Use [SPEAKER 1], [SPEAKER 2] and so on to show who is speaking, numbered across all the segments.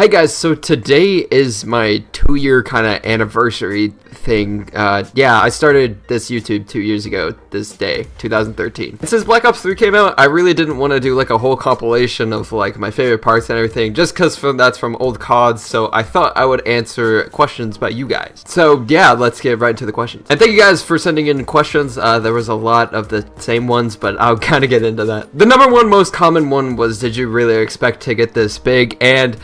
[SPEAKER 1] Hey guys, so today is my 2-year kind of anniversary thing. Yeah, I started this YouTube 2 years ago this day, 2013. And since Black Ops 3 came out, I really didn't want to do like a whole compilation of like my favorite parts and everything, just because that's from old CODs, so I thought I would answer questions by you guys. So yeah, let's get right into the questions. And thank you guys for sending in questions. There was a lot of the same ones, but I'll kind of get into that. The number one most common one was, did you really expect to get this big? And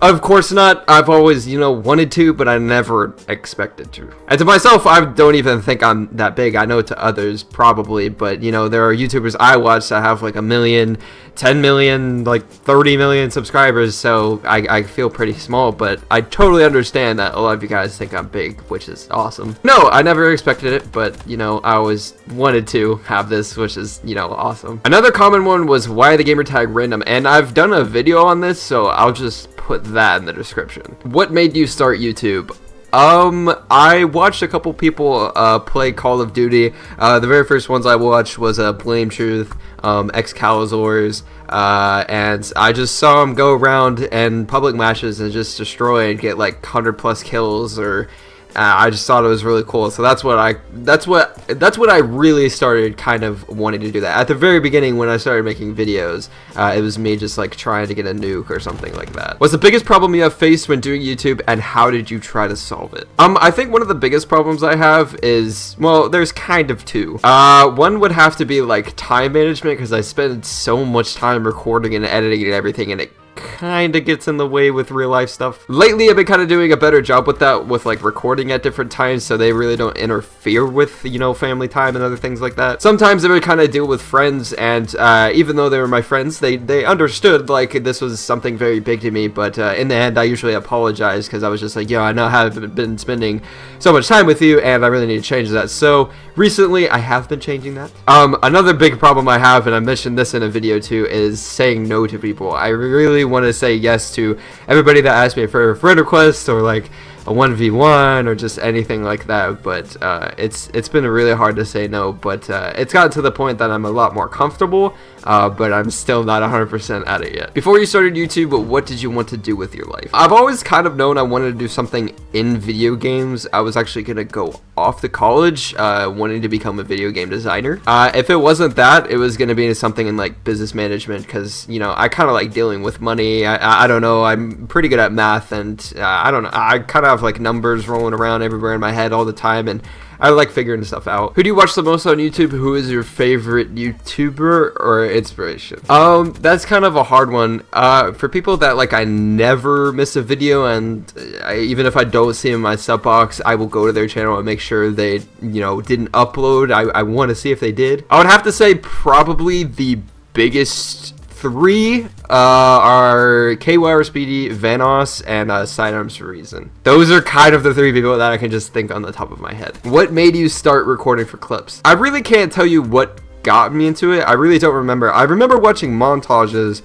[SPEAKER 1] of course not. I've always, wanted to, but I never expected to. And to myself, I don't even think I'm that big. I know to others probably, but there are YouTubers I watch that have like 1 million, 10 million, like 30 million subscribers, so I feel pretty small, but I totally understand that a lot of you guys think I'm big, which is awesome. No, I never expected it, but I always wanted to have this, which is, awesome. Another common one was why the gamertag random, and I've done a video on this, so I'll just put that in the description. What made you start YouTube? I watched a couple people play Call of Duty. The very first ones I watched was Blame Truth, Excaliburs, and I just saw them go around in public matches and just destroy and get like 100+ kills, or I just thought it was really cool. So that's what I really started kind of wanting to do that. At the very beginning when I started making videos, it was me just like trying to get a nuke or something like that. What's the biggest problem you have faced when doing YouTube, and how did you try to solve it? I think one of the biggest problems I have is, well, there's kind of two. One would have to be like time management, because I spend so much time recording and editing and everything, and it kind of gets in the way with real life stuff. Lately I've been kind of doing a better job with that, with like recording at different times so they really don't interfere with family time and other things like that. Sometimes I would kind of deal with friends, and even though they were my friends, they understood like this was something very big to me, but in the end I usually apologize, because I was just like, yo, I know I haven't been spending so much time with you and I really need to change that. So recently I have been changing that. Another big problem I have, and I mentioned this in a video too, is saying no to people. I really want to say yes to everybody that asks me for a friend request or like a 1v1 or just anything like that, but it's been really hard to say no, but it's gotten to the point that I'm a lot more comfortable, but I'm still not 100% at it yet. Before you started YouTube, what did you want to do with your life? I've always kind of known I wanted to do something in video games. I was actually gonna go off to college wanting to become a video game designer. If it wasn't that, it was gonna be something in like business management, because I kind of like dealing with money. I don't know, I'm pretty good at math, and I don't know, I kind of have like numbers rolling around everywhere in my head all the time, and I like figuring stuff out. Who do you watch the most on YouTube? Who is your favorite YouTuber or inspiration? That's kind of a hard one. For people that like I never miss a video, and even if I don't see them in my sub box, I will go to their channel and make sure they didn't upload. I want to see if they did. I would have to say probably the biggest three are KYR Speedy, Vanos, and Sidearms for Reason. Those are kind of the three people that I can just think on the top of my head. What made you start recording for clips? I really can't tell you what got me into it. I really don't remember. I remember watching montages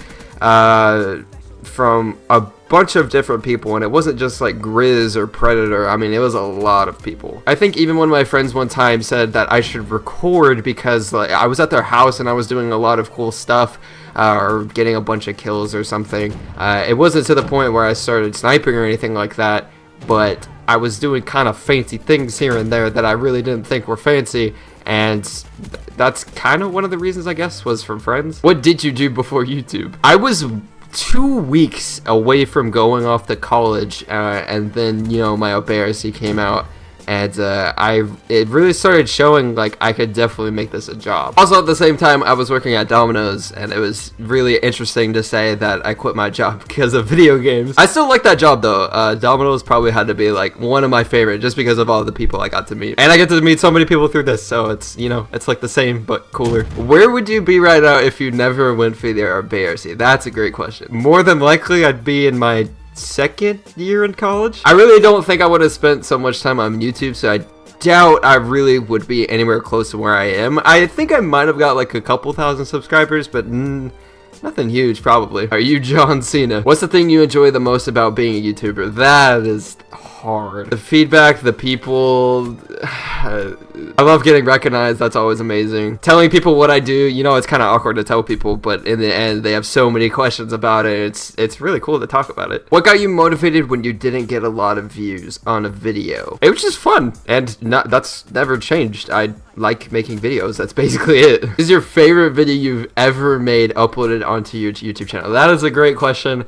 [SPEAKER 1] from a bunch of different people, and it wasn't just like Grizz or Predator. I mean, it was a lot of people. I think even one of my friends one time said that I should record because like I was at their house and I was doing a lot of cool stuff, or getting a bunch of kills or something. It wasn't to the point where I started sniping or anything like that, but I was doing kind of fancy things here and there that I really didn't think were fancy, and that's kind of one of the reasons, I guess, was from friends. What did you do before YouTube? I was 2 weeks away from going off to college, and then my OPRC came out, and it really started showing like I could definitely make this a job. Also at the same time, I was working at Domino's, and it was really interesting to say that I quit my job because of video games. I still like that job though. Domino's probably had to be like one of my favorite, just because of all the people I got to meet, and I get to meet so many people through this, so it's it's like the same but cooler. Where would you be right now if you never went for the OPRC? That's a great question. More than likely I'd be in my second year in college. I really don't think I would have spent so much time on YouTube, so I doubt I really would be anywhere close to where I am. I think I might have got like a couple thousand subscribers, but nothing huge probably. Are you John Cena? What's the thing you enjoy the most about being a YouTuber? That is hard. The feedback, the people, I love getting recognized. That's always amazing. Telling people what I do, you know, it's kind of awkward to tell people, but in the end, they have so many questions about it. It's really cool to talk about it. What got you motivated when you didn't get a lot of views on a video? It was just fun, and that's never changed. I like making videos. That's basically it. Is your favorite video you've ever made uploaded onto your YouTube channel? That is a great question.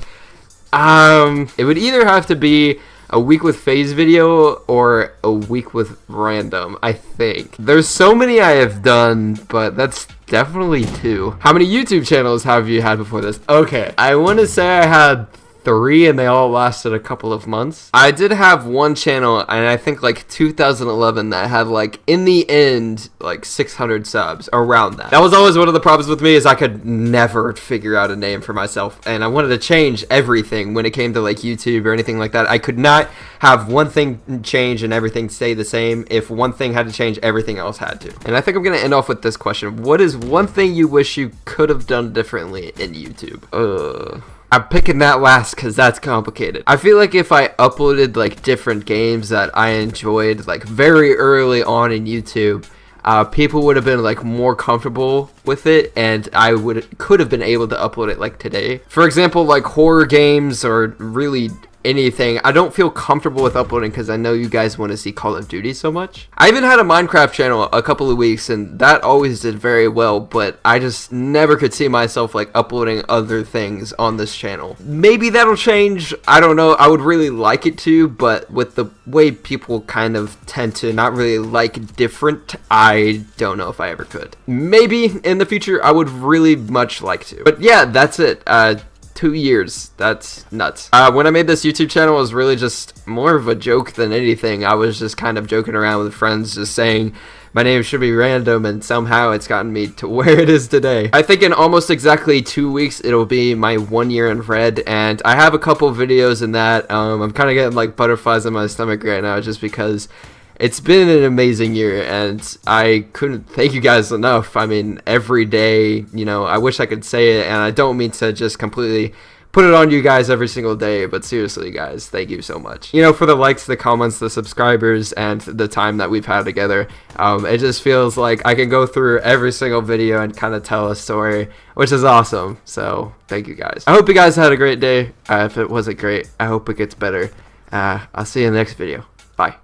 [SPEAKER 1] It would either have to be a week with FaZe video or a week with Randumb, I think. There's so many I have done, but that's definitely 2. How many YouTube channels have you had before this? Okay, I want to say I had 3 and they all lasted a couple of months. I did have one channel, and I think like 2011, that had like in the end like 600 subs, around that. That was always one of the problems with me, is I could never figure out a name for myself, and I wanted to change everything when it came to like YouTube or anything like that. I could not have one thing change and everything stay the same. If one thing had to change, everything else had to. And I think I'm gonna end off with this question: what is one thing you wish you could have done differently in YouTube? I'm picking that last because that's complicated. I feel like if I uploaded like different games that I enjoyed like very early on in YouTube, people would have been like more comfortable with it, and I could have been able to upload it like today. For example, like horror games or really anything I don't feel comfortable with uploading because I know you guys want to see Call of Duty so much. I even had a Minecraft channel a couple of weeks, and that always did very well, but I just never could see myself like uploading other things on this channel. Maybe that'll change, I don't know. I would really like it to, but with the way people kind of tend to not really like different, I don't know if I ever could. Maybe in the future I would really much like to. But yeah, that's it. 2 years. That's nuts. When I made this YouTube channel, it was really just more of a joke than anything. I was just kind of joking around with friends, just saying my name should be Randumb, and somehow it's gotten me to where it is today. I think in almost exactly 2 weeks, it'll be my 1 year in Red, and I have a couple videos in that. I'm kind of getting like butterflies in my stomach right now, just because it's been an amazing year, and I couldn't thank you guys enough. I mean, every day, you know, I wish I could say it, and I don't mean to just completely put it on you guys every single day, but seriously, guys, thank you so much. You know, for the likes, the comments, the subscribers, and the time that we've had together. It just feels like I can go through every single video and kind of tell a story, which is awesome. So, thank you guys. I hope you guys had a great day. If it wasn't great, I hope it gets better. I'll see you in the next video. Bye.